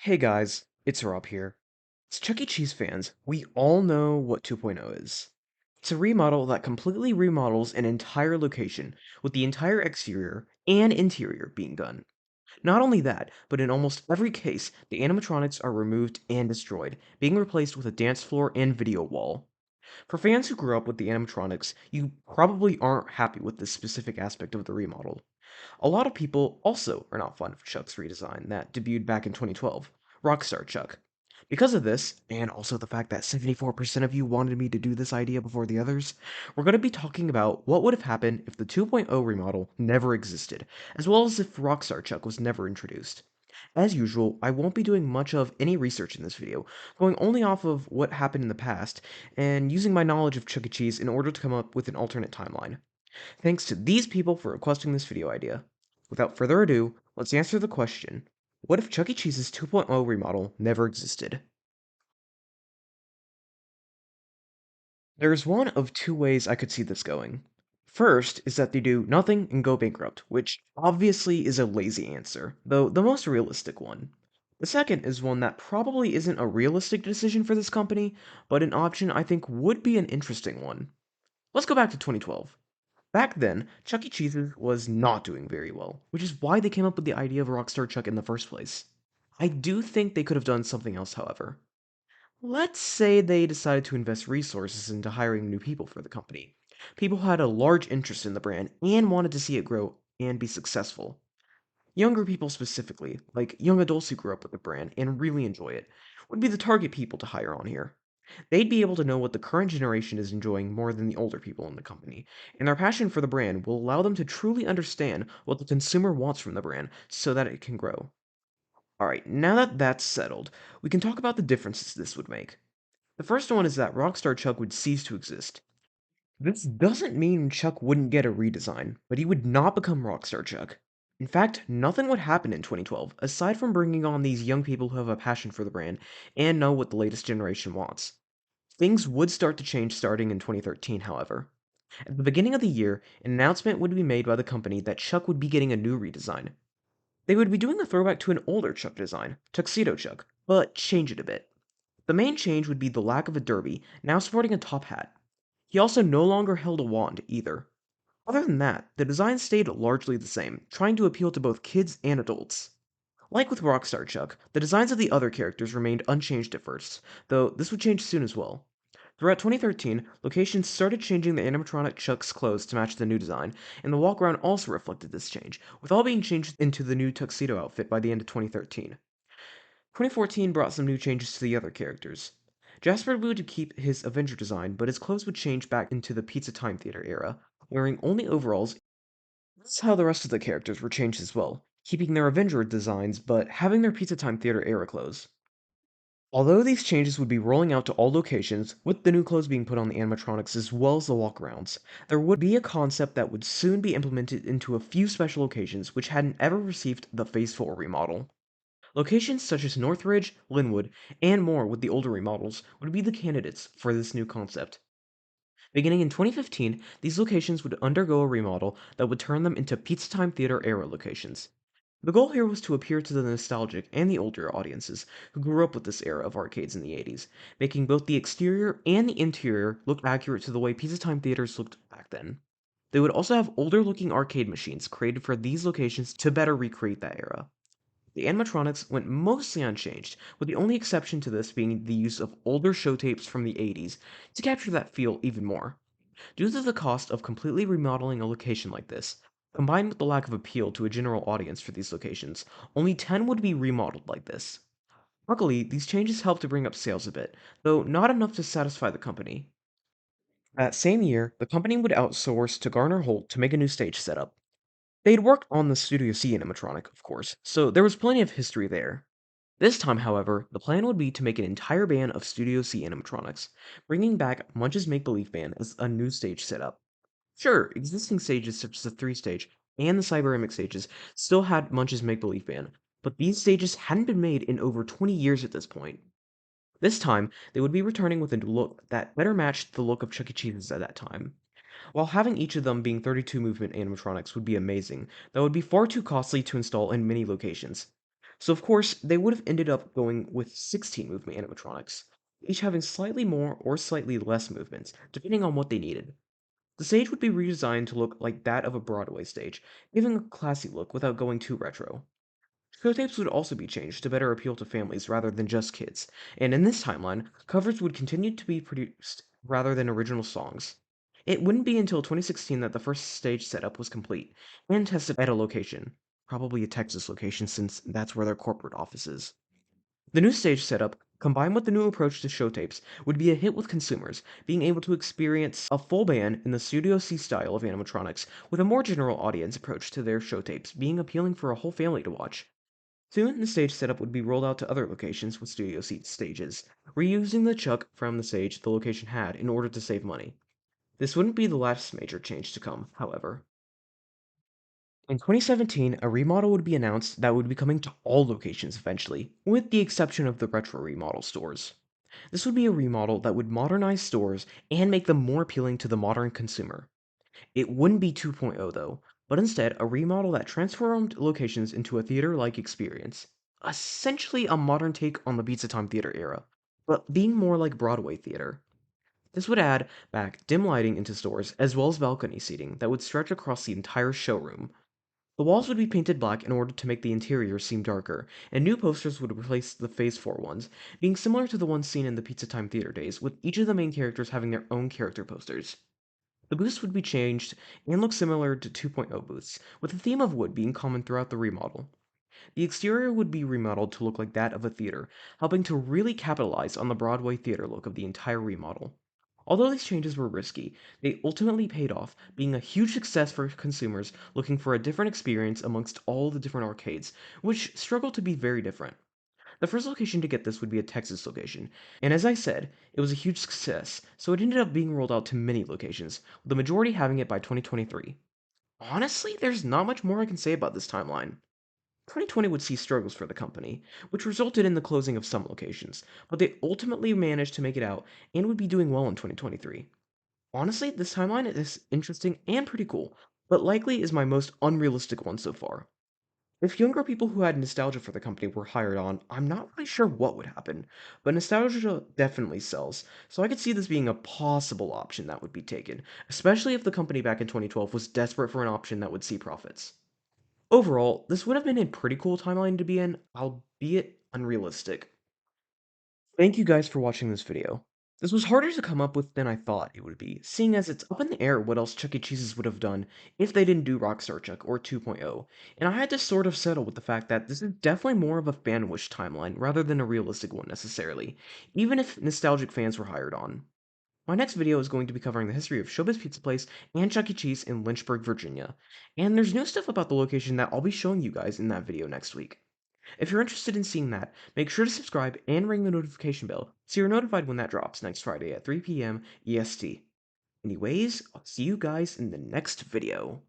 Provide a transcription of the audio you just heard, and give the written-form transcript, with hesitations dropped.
Hey guys, it's Rob here. As Chuck E. Cheese fans, we all know what 2.0 is. It's a remodel that completely remodels an entire location, with the entire exterior and interior being done. Not only that, but in almost every case, the animatronics are removed and destroyed, being replaced with a dance floor and video wall. For fans who grew up with the animatronics, you probably aren't happy with this specific aspect of the remodel. A lot of people also are not fond of Chuck's redesign that debuted back in 2012, Rockstar Chuck. Because of this, and also the fact that 74% of you wanted me to do this idea before the others, we're going to be talking about what would have happened if the 2.0 remodel never existed, as well as if Rockstar Chuck was never introduced. As usual, I won't be doing much of any research in this video, going only off of what happened in the past, and using my knowledge of Chuck E. Cheese in order to come up with an alternate timeline. Thanks to these people for requesting this video idea. Without further ado, let's answer the question, what if Chuck E. Cheese's 2.0 remodel never existed? There's one of two ways I could see this going. First is that they do nothing and go bankrupt, which obviously is a lazy answer, though the most realistic one. The second is one that probably isn't a realistic decision for this company, but an option I think would be an interesting one. Let's go back to 2012. Back then, Chuck E. Cheese's was not doing very well, which is why they came up with the idea of Rockstar Chuck in the first place. I do think they could have done something else, however. Let's say they decided to invest resources into hiring new people for the company. People who had a large interest in the brand and wanted to see it grow and be successful. Younger people specifically, like young adults who grew up with the brand and really enjoy it, would be the target people to hire on here. They'd be able to know what the current generation is enjoying more than the older people in the company, and their passion for the brand will allow them to truly understand what the consumer wants from the brand so that it can grow. Alright, now that that's settled, we can talk about the differences this would make. The first one is that Rockstar Chuck would cease to exist. This doesn't mean Chuck wouldn't get a redesign, but he would not become Rockstar Chuck. In fact, nothing would happen in 2012 aside from bringing on these young people who have a passion for the brand and know what the latest generation wants. Things would start to change starting in 2013, however. At the beginning of the year, an announcement would be made by the company that Chuck would be getting a new redesign. They would be doing a throwback to an older Chuck design, Tuxedo Chuck, but change it a bit. The main change would be the lack of a derby, now sporting a top hat. He also no longer held a wand, either. Other than that, the design stayed largely the same, trying to appeal to both kids and adults. Like with Rockstar Chuck, the designs of the other characters remained unchanged at first, though this would change soon as well. Throughout 2013, locations started changing the animatronic Chuck's clothes to match the new design, and the walk around also reflected this change, with all being changed into the new tuxedo outfit by the end of 2013. 2014 brought some new changes to the other characters. Jasper would keep his Avenger design, but his clothes would change back into the Pizza Time Theater era, wearing only overalls. That's how the rest of the characters were changed as well, keeping their Avenger designs but having their Pizza Time Theater era clothes. Although these changes would be rolling out to all locations, with the new clothes being put on the animatronics as well as the walkarounds, there would be a concept that would soon be implemented into a few special locations which hadn't ever received the Phase 4 remodel. Locations such as Northridge, Linwood, and more with the older remodels would be the candidates for this new concept. Beginning in 2015, these locations would undergo a remodel that would turn them into Pizza Time Theater era locations. The goal here was to appeal to the nostalgic and the older audiences who grew up with this era of arcades in the 80s, making both the exterior and the interior look accurate to the way Pizza Time theaters looked back then. They would also have older looking arcade machines created for these locations to better recreate that era. The animatronics went mostly unchanged, with the only exception to this being the use of older show tapes from the 80s to capture that feel even more. Due to the cost of completely remodeling a location like this, combined with the lack of appeal to a general audience for these locations, only 10 would be remodeled like this. Luckily, these changes helped to bring up sales a bit, though not enough to satisfy the company. That same year, the company would outsource to Garner Holt to make a new stage setup. They'd worked on the Studio C animatronic, of course, so there was plenty of history there. This time, however, the plan would be to make an entire band of Studio C animatronics, bringing back Munch's Make Believe Band as a new stage setup. Sure, existing stages such as the 3 stage and the Cyberamic stages still had Munch's Make Believe Band, but these stages hadn't been made in over 20 years at this point. This time, they would be returning with a look that better matched the look of Chuck E. Cheese's at that time. While having each of them being 32 movement animatronics would be amazing, that would be far too costly to install in many locations. So, of course, they would have ended up going with 16 movement animatronics, each having slightly more or slightly less movements, depending on what they needed. The stage would be redesigned to look like that of a Broadway stage, giving a classy look without going too retro. Show tapes would also be changed to better appeal to families rather than just kids, and in this timeline, covers would continue to be produced rather than original songs. It wouldn't be until 2016 that the first stage setup was complete and tested at a location, probably a Texas location since that's where their corporate office is. The new stage setup, combined with the new approach to show tapes, would be a hit with consumers, being able to experience a full band in the Studio C style of animatronics, with a more general audience approach to their show tapes being appealing for a whole family to watch. Soon, the stage setup would be rolled out to other locations with Studio Seat stages, reusing the chuck from the stage the location had in order to save money. This wouldn't be the last major change to come, however. In 2017, a remodel would be announced that would be coming to all locations eventually, with the exception of the retro remodel stores. This would be a remodel that would modernize stores and make them more appealing to the modern consumer. It wouldn't be 2.0 though, but instead a remodel that transformed locations into a theater-like experience. Essentially a modern take on the Pizza Time Theater era, but being more like Broadway theater. This would add back dim lighting into stores as well as balcony seating that would stretch across the entire showroom. The walls would be painted black in order to make the interior seem darker, and new posters would replace the Phase 4 ones, being similar to the ones seen in the Pizza Time Theater days, with each of the main characters having their own character posters. The booths would be changed and look similar to 2.0 booths, with the theme of wood being common throughout the remodel. The exterior would be remodeled to look like that of a theater, helping to really capitalize on the Broadway theater look of the entire remodel. Although these changes were risky, they ultimately paid off, being a huge success for consumers looking for a different experience amongst all the different arcades, which struggle to be very different. The first location to get this would be a Texas location, and as I said, it was a huge success, so it ended up being rolled out to many locations, with the majority having it by 2023. Honestly, there's not much more I can say about this timeline. 2020 would see struggles for the company, which resulted in the closing of some locations, but they ultimately managed to make it out and would be doing well in 2023. Honestly, this timeline is interesting and pretty cool, but likely is my most unrealistic one so far. If younger people who had nostalgia for the company were hired on, I'm not really sure what would happen, but nostalgia definitely sells, so I could see this being a possible option that would be taken, especially if the company back in 2012 was desperate for an option that would see profits. Overall, this would have been a pretty cool timeline to be in, albeit unrealistic. Thank you guys for watching this video. This was harder to come up with than I thought it would be, seeing as it's up in the air what else Chuck E. Cheese's would have done if they didn't do Rockstar Chuck or 2.0, and I had to sort of settle with the fact that this is definitely more of a fan wish timeline rather than a realistic one necessarily, even if nostalgic fans were hired on. My next video is going to be covering the history of Showbiz Pizza Place and Chuck E. Cheese in Lynchburg, Virginia, and there's new stuff about the location that I'll be showing you guys in that video next week. If you're interested in seeing that, make sure to subscribe and ring the notification bell so you're notified when that drops next Friday at 3 p.m. EST. Anyways, I'll see you guys in the next video.